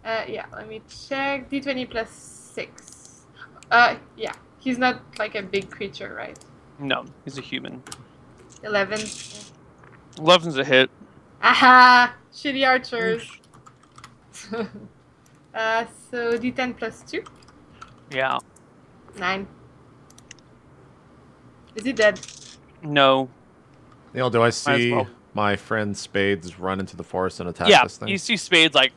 Yeah, let me check. D20 plus 6. Yeah. He's not like a big creature, right? No, he's a human. 11. 11's a hit. Aha! Shitty archers. So D10 plus 2. Yeah. 9. Is he dead? No. Neal, do I see well. my friend Spades run into the forest and attack Yeah, this thing? you see Spades like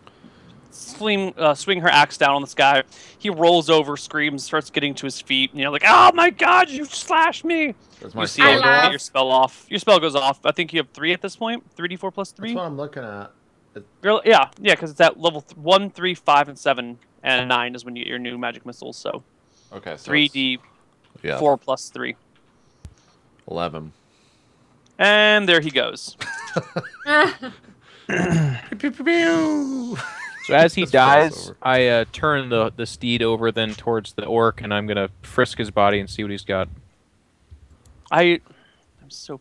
swing her axe down on this guy. He rolls over, screams, starts getting to his feet. You know, like, oh my god, you slashed me! Does my You see spell him go get off? your spell off. Your spell goes off. I think you have 3 at this point. 3d4 plus 3. That's what I'm looking at. Yeah, because it's at level 1, 3, 5, and 7, and 9 is when you get your new magic missiles. So okay, so 3d4 plus 3. 11. And there he goes. So as he dies, I turn the steed over then towards the orc, and I'm gonna frisk his body and see what he's got. I'm so.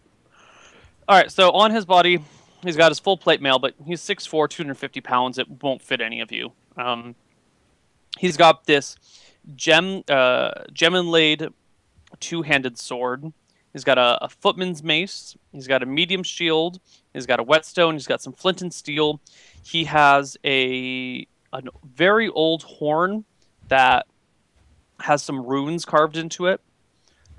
All right, so on his body, he's got his full plate mail, but he's 6'4", 250 pounds. It won't fit any of you. He's got this gem inlaid two-handed sword. He's got a footman's mace. He's got a medium shield. He's got a whetstone. He's got some flint and steel. He has a very old horn that has some runes carved into it.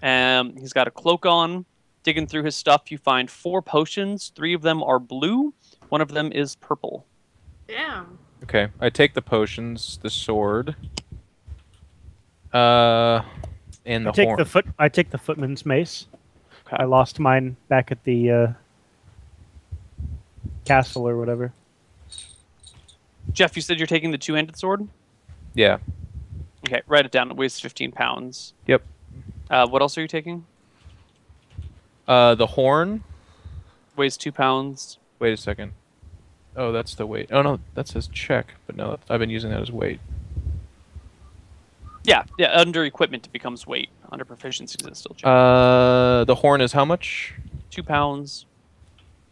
He's got a cloak on. Digging through his stuff, you find 4 potions. 3 of them are blue. 1 of them is purple. Damn. Okay, I take the potions, the sword, and the horn. I take the footman's mace. Okay. I lost mine back at the castle or whatever. Jeff, you said you're taking the two-handed sword? Yeah. Okay, write it down. It weighs 15 pounds. Yep. What else are you taking? The horn Weighs 2 pounds. Wait a second. Oh, that's the weight. Oh no, that says check, but no, I've been using that as weight. Yeah. Under equipment, it becomes weight. Under proficiencies, it's still check. The horn is how much? 2 pounds.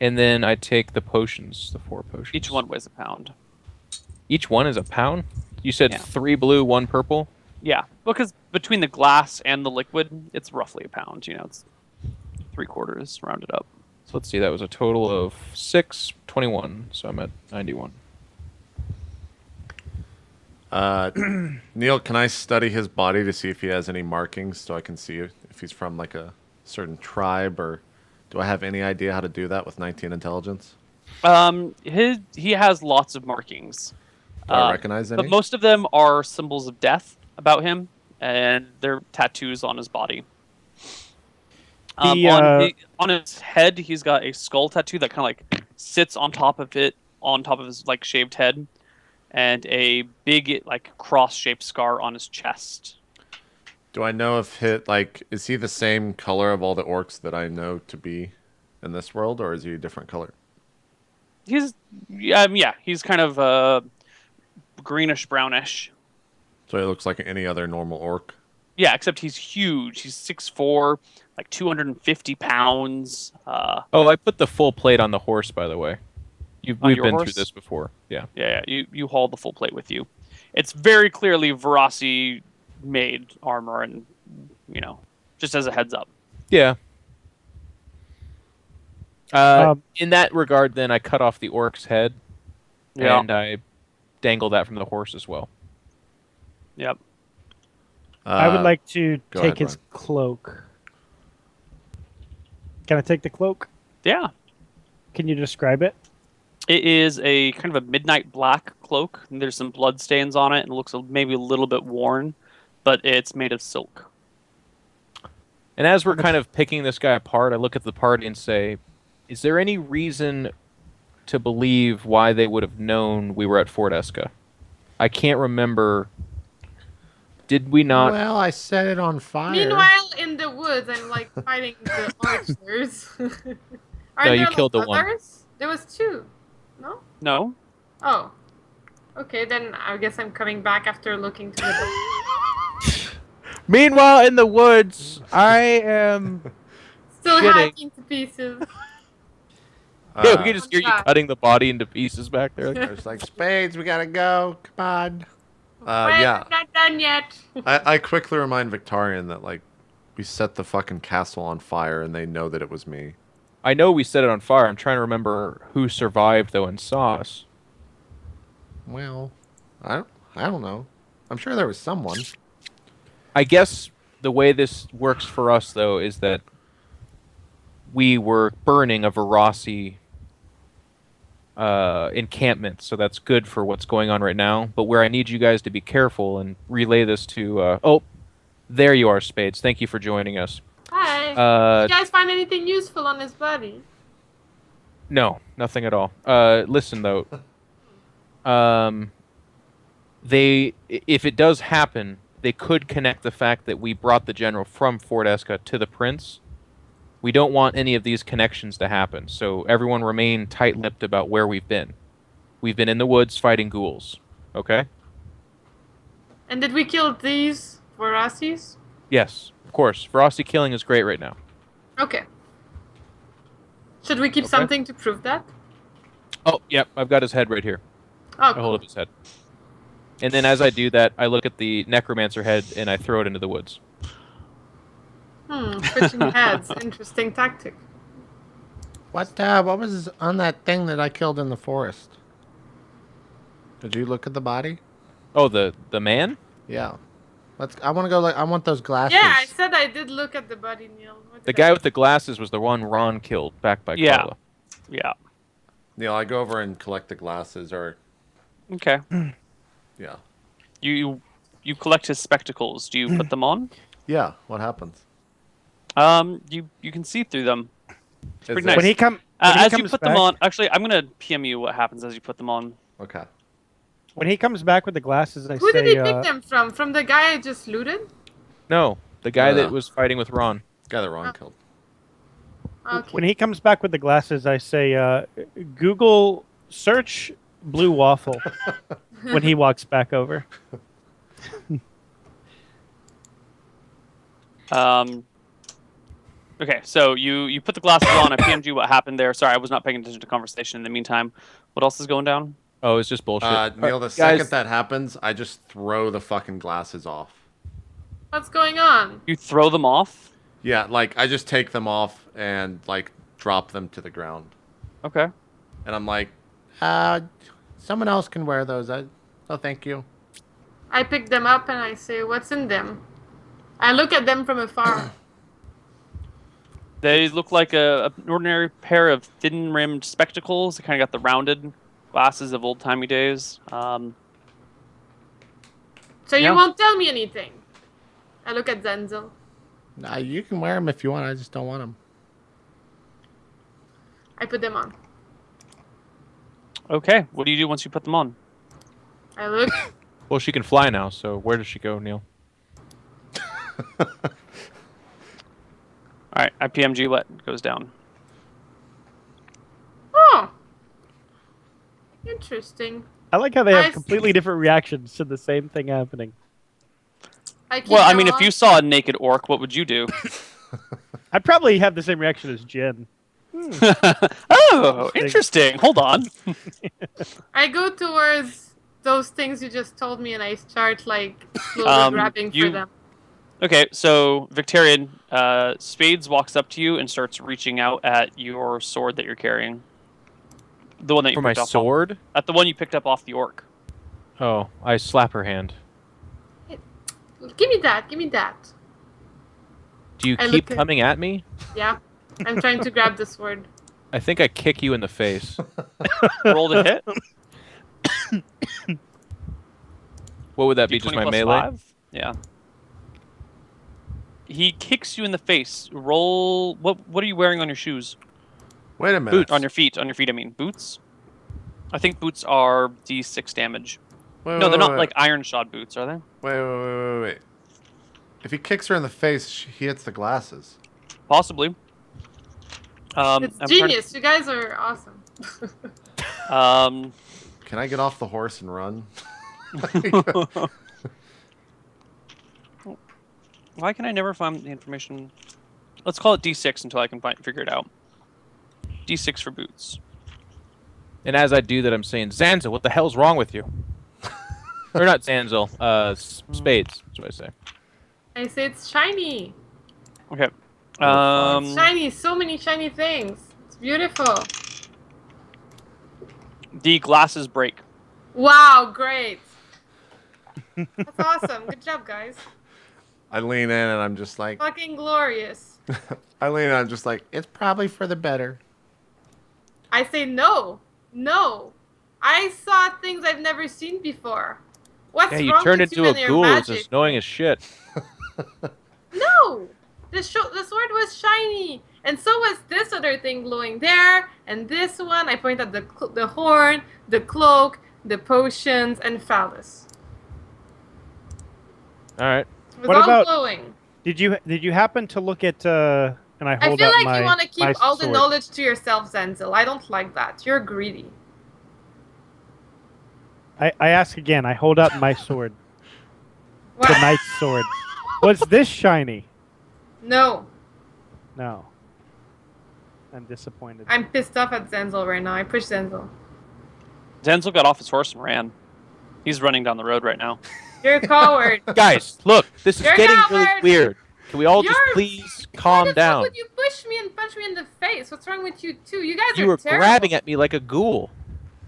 And then I take the potions, the 4 potions. Each one weighs a pound. Each one is a pound? You said Yeah. 3 blue, 1 purple? Yeah, because between the glass and the liquid, it's roughly a pound. You know, it's 3/4 rounded up. So let's see, that was a total of 6, 21. So I'm at 91. Neal, can I study his body to see if he has any markings so I can see if he's from like a certain tribe, or do I have any idea how to do that with 19 intelligence? He has lots of markings. Do I recognize any? But most of them are symbols of death about him, and they're tattoos on his body. On his head, he's got a skull tattoo that kind of like sits on top of his like shaved head, and a big like cross-shaped scar on his chest. Do I know if is he the same color of all the orcs that I know to be in this world, or is he a different color? He's kind of greenish brownish. So he looks like any other normal orc. Yeah, except he's huge. He's 6'4", like 250 pounds. Oh, I put the full plate on the horse, by the way. We've been horse? through this before. Yeah. Yeah. You haul the full plate with you. It's very clearly Varasi made armor, and just as a heads up. Yeah. In that regard, then I cut off the orc's head, and I dangle that from the horse as well. Yep. I would like to go take ahead, his cloak. Can I take the cloak? Yeah. Can you describe it? It is a kind of a midnight black cloak. And there's some blood stains on it, and it looks maybe a little bit worn, but it's made of silk. And as we're kind of picking this guy apart, I look at the party and say, is there any reason to believe why they would have known we were at Fort Esca? I can't remember. Did we not? Well, I set it on fire. Meanwhile, in the woods, I'm like fighting the archers. No, you killed the one. others? There was 2. No? No? Oh. Okay, then I guess I'm coming back after looking to the Meanwhile, in the woods, I am still shitting. hacking to pieces. Yeah, we can just hear you Shot. cutting the body into pieces back there. There's like, Spades, we gotta go. Come on. Wait, Yeah. I'm not done yet. I quickly remind Victorian that, like, we set the fucking castle on fire and they know that it was me. I know we set it on fire. I'm trying to remember who survived though and saw us. Well, I don't know. I'm sure there was someone. I guess the way this works for us though is that we were burning a Verasi encampment, so that's good for what's going on right now. But where I need you guys to be careful and relay this to oh, there you are, Spades. Thank you for joining us. Hi. Did you guys find anything useful on his body? No, nothing at all. Listen though, if it does happen, they could connect the fact that we brought the general from Fort Esca to the prince. We don't want any of these connections to happen, so everyone remain tight-lipped about where we've been. We've been in the woods fighting ghouls, okay? And did we kill these Verasis? Yes, of course. Verasi killing is great right now. Okay. Should we keep Okay. something to prove that? Oh, yep, I've got his head right here. Oh, I cool. hold up his head. And then as I do that, I look at the necromancer head and I throw it into the woods. Switching heads. Interesting tactic. What was on that thing that I killed in the forest? Did you look at the body? Oh, the man? Yeah. I want to go. I want those glasses. Yeah, I said I did look at the body, Neil. What The did I guy say? with the glasses was the one Ron killed back by Yeah. Carla. Yeah. Neil, I go over and collect the glasses, or Okay. yeah, You collect his spectacles. Do you put them on? yeah. What happens? You can see through them. pretty Is nice. it- When he comes As you put them on, actually, I'm gonna PM you what happens as you put them on. Okay. when he comes back with the glasses, I Who say, did he pick them from? From the guy I just looted? No, the guy Yeah. that was fighting with Ron. Guy that Ron killed. Okay. when he comes back with the glasses, I say, Google search blue waffle. When he walks back over. Okay, so you put the glasses on. I PM'd you what happened there. Sorry, I was not paying attention to conversation in the meantime. What else is going down? Oh, it's just bullshit. Neil, the Guys, second that happens, I just throw the fucking glasses off. What's going on? You throw them off? Yeah, like I just take them off and like drop them to the ground, Okay. and I'm like, someone else can wear those. Oh, thank you. I pick them up and I say, what's in them? I look at them from afar. They look like an ordinary pair of thin-rimmed spectacles. They kind of got the rounded glasses of old-timey days. So Yeah. you won't tell me anything. I look at Zenzel. Nah, you can wear them if you want. I just don't want them. I put them on. Okay, what do you do once you put them on? I look. well, she can fly now, so where does she go, Neil? All right, I PM'd you what goes down. Oh. Interesting. I like how they I have completely different reactions to the same thing happening. I keep Well, I them mean, if on. you saw a naked orc, what would you do? I'd probably have the same reaction as Jen. Oh, interesting. Hold on. I go towards those things you just told me and I start like slowly grabbing for them. Okay, so Victorian, Spades walks up to you and starts reaching out at your sword that you're carrying. The one that you For my picked up sword? at the one you picked up off the orc. Oh, I slap her hand. Give me that. Give me that. Do you I keep look at- coming at me? Yeah. I'm trying to grab the sword. I think I kick you in the face. Roll to hit. What would that be? D20 Just my plus melee? 5? Yeah. He kicks you in the face. Roll. What are you wearing on your shoes? Wait a minute. On your feet. On your feet, I mean. Boots? I think boots are D6 damage. Wait, No, wait, they're not wait, like iron shod boots, are they? Wait. If he kicks her in the face, he hits the glasses. Possibly. It's I'm trying to- genius. You guys are awesome. Can I get off the horse and run? Why can I never find the information? Let's call it D6 until I can figure it out. D6 for boots. And as I do that, I'm saying, Zanzel, what the hell's wrong with you? Or not Zanzel, Spades. That's what I say. I say it's shiny. Okay. Shiny, so many shiny things. It's beautiful. The glasses break. Wow, great. That's awesome. Good job, guys. I lean in and I'm just like, Fucking glorious. I lean in and I'm just like, it's probably for the better. I say no. No. I saw things I've never seen before. What's Yeah, you wrong turned with you into and a your ghoul. It's magic? just annoying as shit. No! The sword was shiny! And so was this other thing glowing there, and this one. I point at the horn, the cloak, the potions, and phallus. All right. It was What all about- glowing. Did you happen to look at? And I I hold feel up like my you want to my keep all the sword. knowledge to yourself, Zenzel. I don't like that. You're greedy. I ask again. I hold up my sword, What? the knight's sword. Was this shiny? No. No. I'm disappointed. I'm pissed off at Zenzel right now. I push Zenzel. Denzel got off his horse and ran. He's running down the road right now. You're a coward. Guys, look, this is You're getting coward. really weird. Can we all just You're- please Why calm the fuck down? would you push me and punch me in the face? What's wrong with you two? You guys You are were terrible. grabbing at me like a ghoul.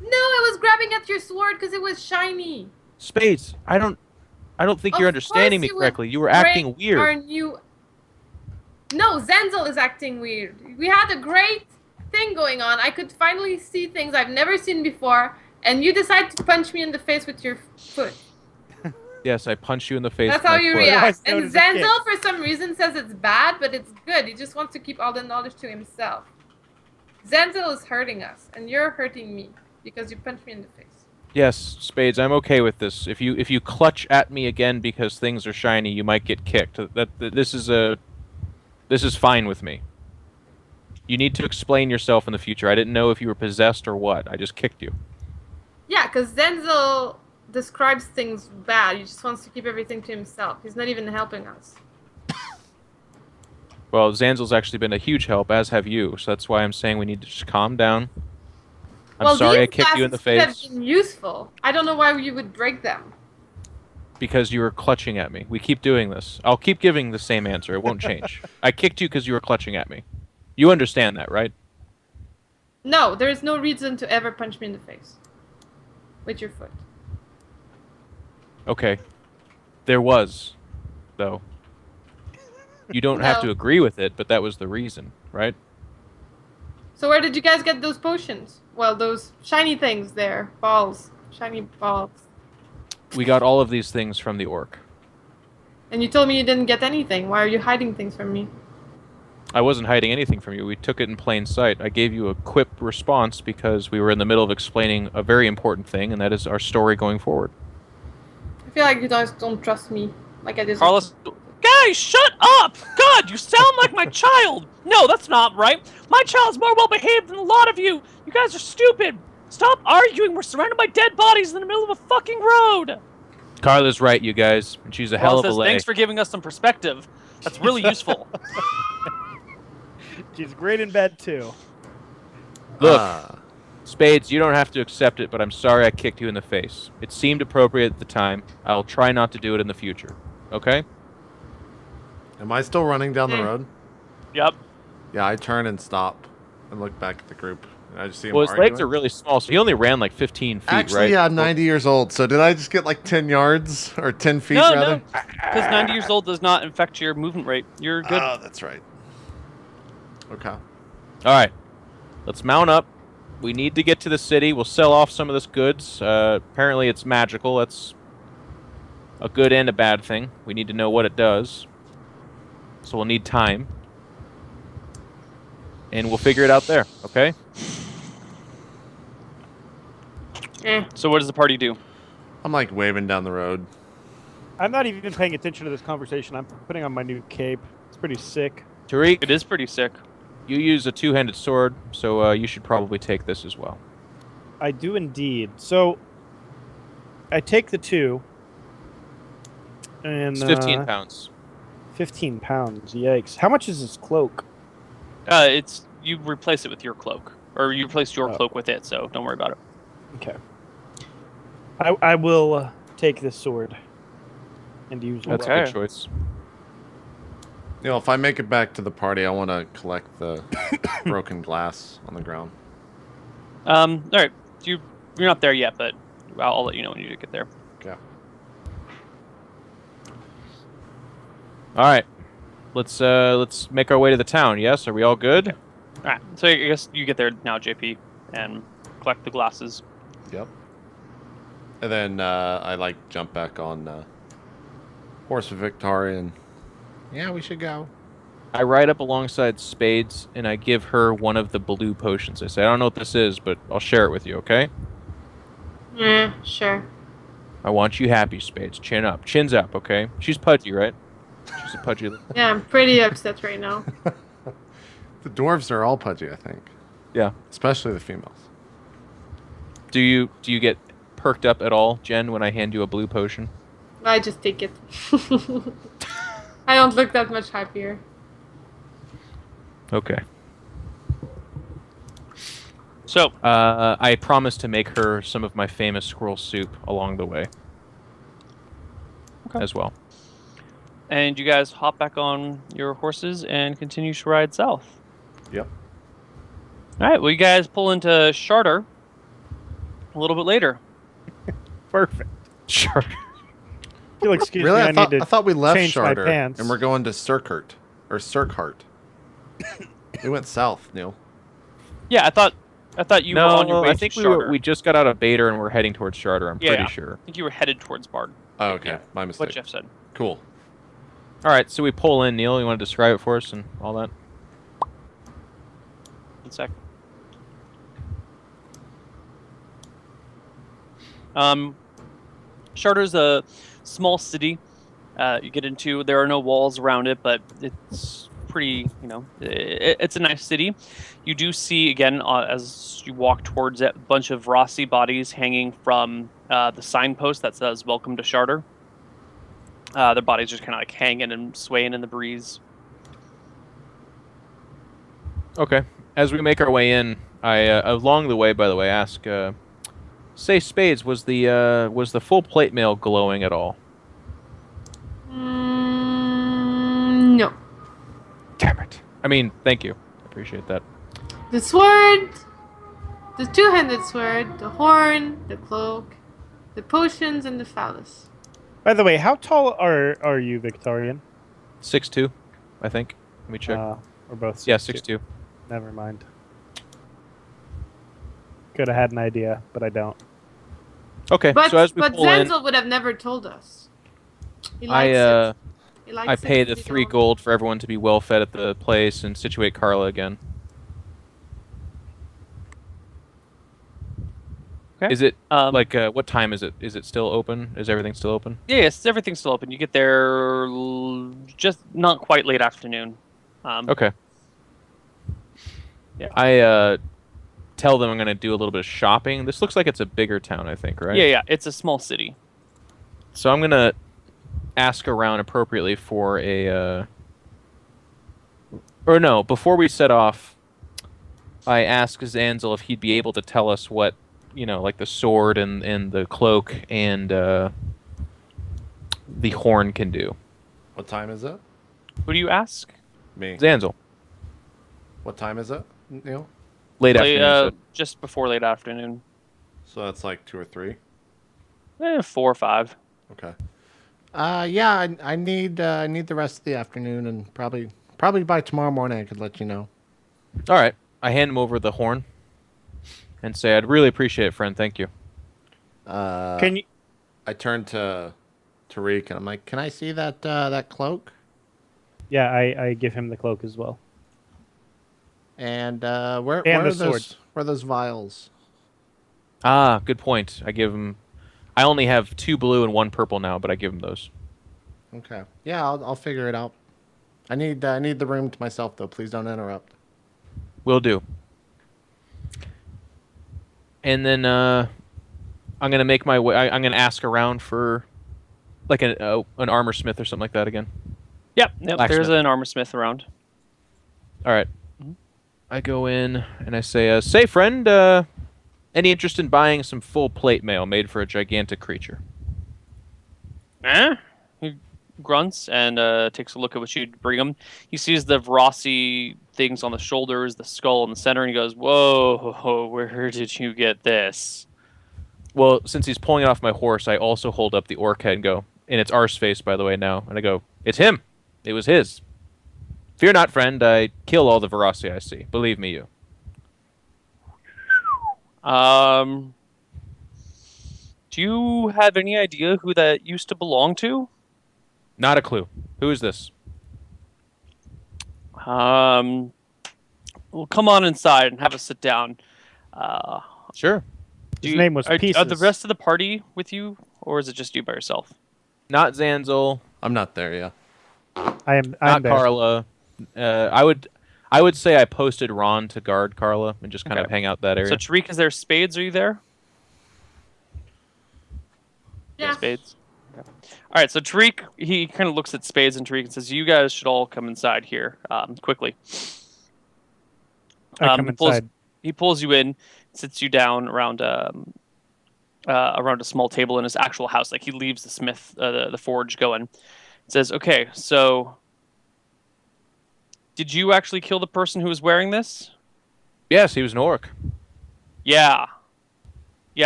No, I was grabbing at your sword because it was shiny. Spades, I don't think Of you're understanding course me you would correctly. You were acting break our weird. No, Zenzel is acting weird. We had a great thing going on. I could finally see things I've never seen before, and you decide to punch me in the face with your foot. Yes, I punched you in the face. That's with how my you foot. react. Known And as a kid. Zenzel, for some reason, says it's bad, but it's good. He just wants to keep all the knowledge to himself. Zenzel is hurting us, and you're hurting me because you punched me in the face. Yes, Spades, I'm okay with this. If you clutch at me again because things are shiny, you might get kicked. This is fine with me. You need to explain yourself in the future. I didn't know if you were possessed or what. I just kicked you. Yeah, because Zenzel describes things bad. He just wants to keep everything to himself. He's not even helping us. Well, Zanzel's actually been a huge help, as have you. So that's why I'm saying we need to just calm down. I'm sorry I these kicked you in the glasses could have face been useful. I don't know why you would break them. because you were clutching at me. We keep doing this. I'll keep giving the same answer. It won't change. I kicked you because you were clutching at me. You understand that, right? No, there is no reason to ever punch me in the face with your foot. Okay. There was, though. You don't have No. to agree with it, but that was the reason, right? So where did you guys get those potions? Well, those shiny things there. Balls. Shiny balls. We got all of these things from the orc. And you told me you didn't get anything. Why are you hiding things from me? I wasn't hiding anything from you. We took it in plain sight. I gave you a quick response because we were in the middle of explaining a very important thing, and that is our story going forward. I feel like you guys don't trust me. Like I did. Carlos, guys, shut up! God, you sound like my child! No, that's not right. My child's more well behaved than a lot of you. You guys are stupid. Stop arguing. We're surrounded by dead bodies in the middle of a fucking road. Carla's right, you guys, and she's a hell Carlos of a says, lay. thanks for giving us some perspective. That's really useful. She's great in bed too. Look, Ah. Spades, you don't have to accept it, but I'm sorry I kicked you in the face. It seemed appropriate at the time. I'll try not to do it in the future. Okay? Am I still running down the Mm. road? Yep. Yeah, I turn and stop and look back at the group. And I just see him Well, his legs arguing. are really small, so he only ran like 15 feet, Actually, right? yeah, I'm 90 years old. So did I just get like 10 yards or 10 feet No, rather? no. Because 90 years old does not affect your movement rate. You're good. Oh, that's right. Okay. All right. Let's mount up. We need to get to the city. We'll sell off some of this goods. Apparently it's magical. That's a good and a bad thing. We need to know what it does. So we'll need time. And we'll figure it out there, okay? So what does the party do? I'm like waving down the road. I'm not even paying attention to this conversation. I'm putting on my new cape. It's pretty sick. Tariq, It is pretty sick. you use a two-handed sword, so you should probably take this as well. I do indeed. So I take the two. And It's 15 pounds. 15 pounds. Yikes. How much is this cloak? You replace it with your cloak. or you replaced your cloak with it, so don't worry about it. Okay. I will take this sword and use it. That's Okay. a good choice. If I make it back to the party, I want to collect the broken glass on the ground. All right. You're not there yet, but I'll let you know when you get there. Okay. All right. Let's make our way to the town. Yes, are we all good? Okay. All right. So I guess you get there now, JP, and collect the glasses. Yep. And then I jump back on horse with Victoria, and yeah, we should go. I ride up alongside Spades and I give her one of the blue potions. I say, I don't know what this is, but I'll share it with you, okay? Yeah, sure. I want you happy, Spades. Chin up. Chin's up, okay? She's pudgy, right? She's a pudgy. Yeah, I'm pretty upset right now. The dwarves are all pudgy, I think. Yeah. Especially the females. Do you get perked up at all, Jen, when I hand you a blue potion? I just take it. I don't look that much happier. Okay. So, I promise to make her some of my famous squirrel soup along the way. Okay. As well. and you guys hop back on your horses and continue to ride south. Yep. All right. Well, you guys pull into Charter a little bit later. Perfect. Sure. You'll excuse Really? me. I need to thought we left change my Charter pants. and we're going to Cirkhart or Cirkhart. We went south, Neil. Yeah, I thought you were on your way I to think Charter. we just got out of Bader and we're heading towards Charter. I'm Yeah. pretty sure. I think you were headed towards Bard. Oh, okay. Yeah, My mistake. What Jeff said. Cool. All right, so we pull in. Neil, you want to describe it for us and all that? 1 sec. Charter's a small city. You get into. There are no walls around it, but it's pretty. It's a nice city. You do see again as you walk towards it, a bunch of Rossi bodies hanging from the signpost that says "Welcome to Charter." Their bodies just kind of like hanging and swaying in the breeze. Okay. As we make our way in, I along the way, by the way, ask, say, Spades, was the full plate mail glowing at all? No. Damn it. I mean, thank you. I appreciate that. The sword, the two-handed sword, the horn, the cloak, the potions, and the phallus. By the way, how tall are you, Victorian? 6'2", I think. Let me check. We're both. Yeah, 6'2". 6'2". Never mind. Could have had an idea, but I don't. Okay, But so as we but pull in, Zenzel would have never told us. He likes it. He likes I it pay to the be 3 known. gold for everyone to be well fed at the place and situate Carla again. Okay. Is it what time is it? Is it still open? Is everything still open? Yeah, yes, everything's still open. You get there just not quite late afternoon. Okay. Yeah. I tell them I'm going to do a little bit of shopping. This looks like it's a bigger town, I think, right? Yeah, it's a small city. So I'm going to ask around appropriately for a... Or no, before we set off, I ask Zanzel if he'd be able to tell us what, like the sword and the cloak and the horn can do. What time is it? Who do you ask? Me. Zanzel. What time is it, Neil? Late afternoon. Just before late afternoon. So that's like 2 or 3. 4 or 5. Okay. Yeah, I need the rest of the afternoon, and probably by tomorrow morning I could let you know. All right. I hand him over the horn and say, I'd really appreciate it, friend. Thank you. Can you? I turn to Tariq and I'm like, "Can I see that cloak?" Yeah, I give him the cloak as well. And where And are the sword. where are those vials? Ah, good point. I only have 2 blue and 1 purple now, but I give him those. Okay. Yeah, I'll figure it out. I need the room to myself though. Please don't interrupt. Will do. And then I'm gonna make my way. I'm gonna ask around for like an armor smith or something like that again. Yep. There's Blacksmith. an armor smith around. All right. I go in and I say, say, friend, any interest in buying some full plate mail made for a gigantic creature? Eh? He grunts and takes a look at what you bring him. He sees the Vrossi things on the shoulders, the skull in the center, and he goes, "Whoa, where did you get this?" Well, since he's pulling it off my horse, I also hold up the orc head and go, and it's Ar's face, by the way, now. And I go, it's him. It was his. Fear not, friend. I kill all the Verossi I see. Believe me, you. Do you have any idea who that used to belong to? Not a clue. Who is this? Well, come on inside and have a sit down. Sure. His name was are Pieces. the rest of the party with you, or is it just you by yourself? Not Zanzel. I'm not there yet. I'm Not there. Carla. I would say I posted Ron to guard Carla and just kind of Okay. hang out that area. So Tariq, is there spades? Are you there? Yeah. Spades. Okay. All right. So Tariq, he kind of looks at spades and Tariq and says, "You guys should all come inside here quickly." I come he pulls- inside. He pulls you in, sits you down around around a small table in his actual house. Like he leaves the smith, the forge going. Says, "Okay, so did you actually kill the person who was wearing this?" Yes, he was an orc. Yeah,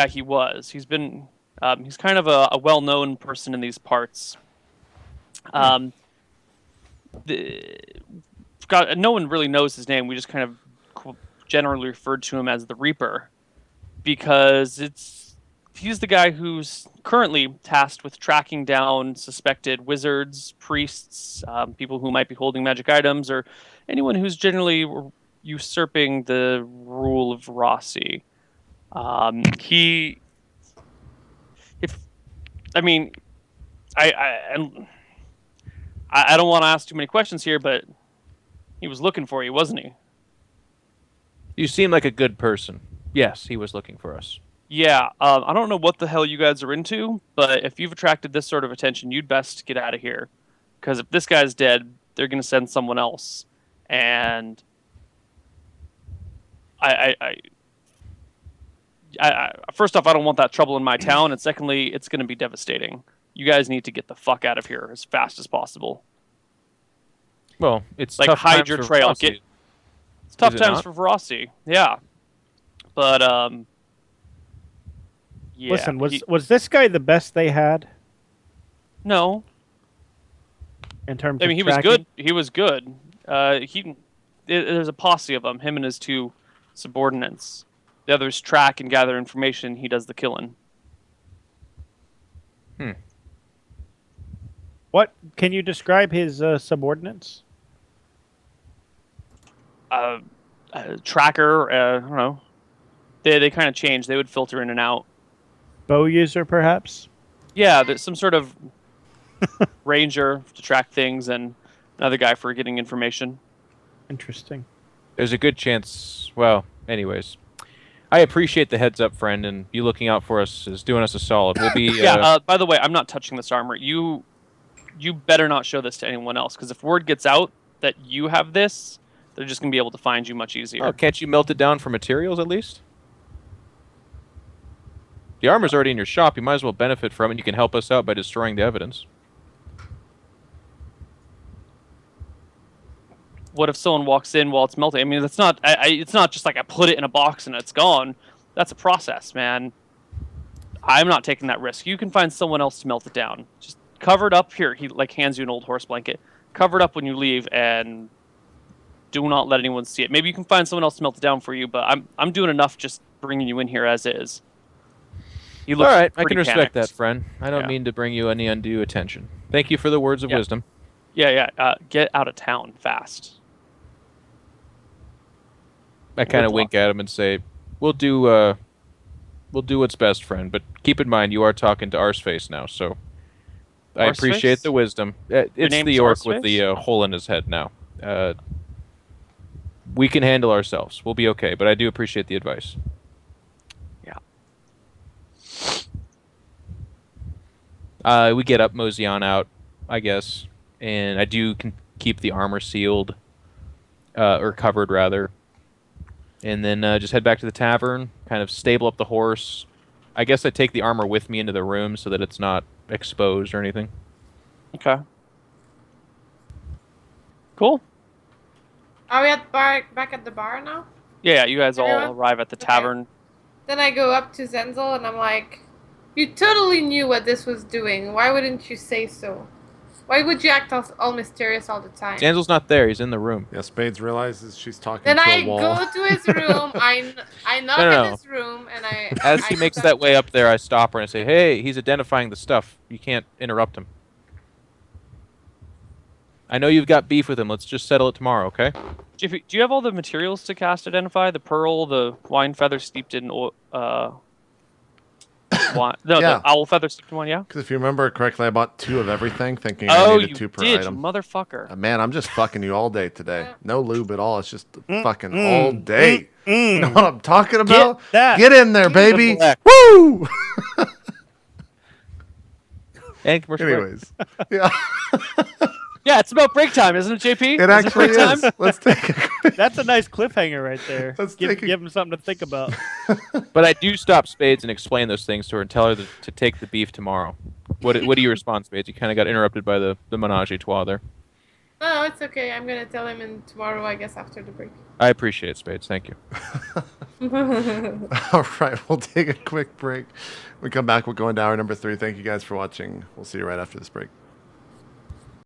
he was. He's been. He's kind of a well-known person in these parts. No one really knows his name. We just kind of generally referred to him as the Reaper because he's the guy who's currently tasked with tracking down suspected wizards, priests, people who might be holding magic items, or anyone who's generally usurping the rule of Rossi. I don't want to ask too many questions here, but he was looking for you, wasn't he? You seem like a good person. Yes, he was looking for us. Yeah, I don't know what the hell you guys are into, but if you've attracted this sort of attention, you'd best get out of here. Because if this guy's dead, they're going to send someone else. And first off, I don't want that trouble in my town, and secondly, it's going to be devastating. You guys need to get the fuck out of here as fast as possible. Well, it's Like, tough hide times your for trail. Rossi. It's tough Is it times not? for Verossi. Yeah. But, yeah. Listen, was this guy the best they had No. in terms I mean, of he was tracking? good. He was good. There's a posse of them, him and his two subordinates. The others track and gather information. He does the killing. What can you describe his subordinates? Tracker, I don't know. They kind of change. They would filter in and out. Bow user, perhaps? Yeah, there's some sort of ranger to track things, and another guy for getting information. Interesting. There's a good chance. Well, anyways, I appreciate the heads up, friend, and you looking out for us is doing us a solid. We'll be. Yeah. By the way, I'm not touching this armor. You better not show this to anyone else, because if word gets out that you have this, they're just gonna be able to find you much easier. Oh, can't you melt it down for materials at least? The armor's already in your shop. You might as well benefit from it. You can help us out by destroying the evidence. What if someone walks in while it's melting? I mean, that's not. It's not just like I put it in a box and it's gone. That's a process, man. I'm not taking that risk. You can find someone else to melt it down. Just cover it up here. He like hands you an old horse blanket. Cover it up when you leave, and do not let anyone see it. Maybe you can find someone else to melt it down for you, but I'm doing enough just bringing you in here as is. He All looks right, I pretty can respect panicked. that, friend. I don't Yeah. mean to bring you any undue attention. Thank you for the words of Yeah. wisdom. Yeah. Get out of town fast. I kind of Good wink at him and say, "We'll do what's best, friend. But keep in mind, you are talking to Arseface now, so I Arseface? appreciate the wisdom. It's name's the orc with Arseface? the hole in his head now. We can handle ourselves. We'll be okay. But I do appreciate the advice." We get up, mosey on out, I guess, and I do keep the armor sealed, or covered rather. and then just head back to the tavern, kind of stable up the horse. I guess I take the armor with me into the room so that it's not exposed or anything. Okay. Cool. Are we back at the bar now? Yeah, you guys all Everyone? arrive at the Okay. tavern. Then I go up to Zenzel and I'm like, you totally knew what this was doing. Why wouldn't you say so? Why would you act all mysterious all the time? Danzel's not there. He's in the room. Yeah, Spades realizes she's talking Then to I a wall. go to his room. I knock No. at his room and As he I makes start- that way up there, I stop her and I say, "Hey, he's identifying the stuff. You can't interrupt him. I know you've got beef with him. Let's just settle it tomorrow, okay?" Do you have all the materials to cast Identify? The pearl, the wine feather steeped in wine. No, Yeah. the owl feather steeped in wine. Yeah. Because if you remember correctly, I bought 2 of everything, thinking I Oh, needed you 2 per did, item. you motherfucker. Man, I'm just fucking you all day today. Yeah. No lube at all. It's just fucking all day. You know what I'm talking about? that. Get in there, baby. black. Woo! And commercial break. Anyways, yeah, Yeah, it's about break time, isn't it, JP? it actually break time? is. Let's take a quick. That's a nice cliffhanger right there. Let's Give take a- him something to think about. But I do stop Spades and explain those things to her and tell her to take the beef tomorrow. What do you respond, Spades? You kind of got interrupted by the menage a trois there. No, it's okay. I'm gonna tell him in tomorrow, I guess, after the break. I appreciate it, Spades. Thank you. All right, we'll take a quick break. When we come back, we'll go into hour number 3. Thank you guys for watching. We'll see you right after this break.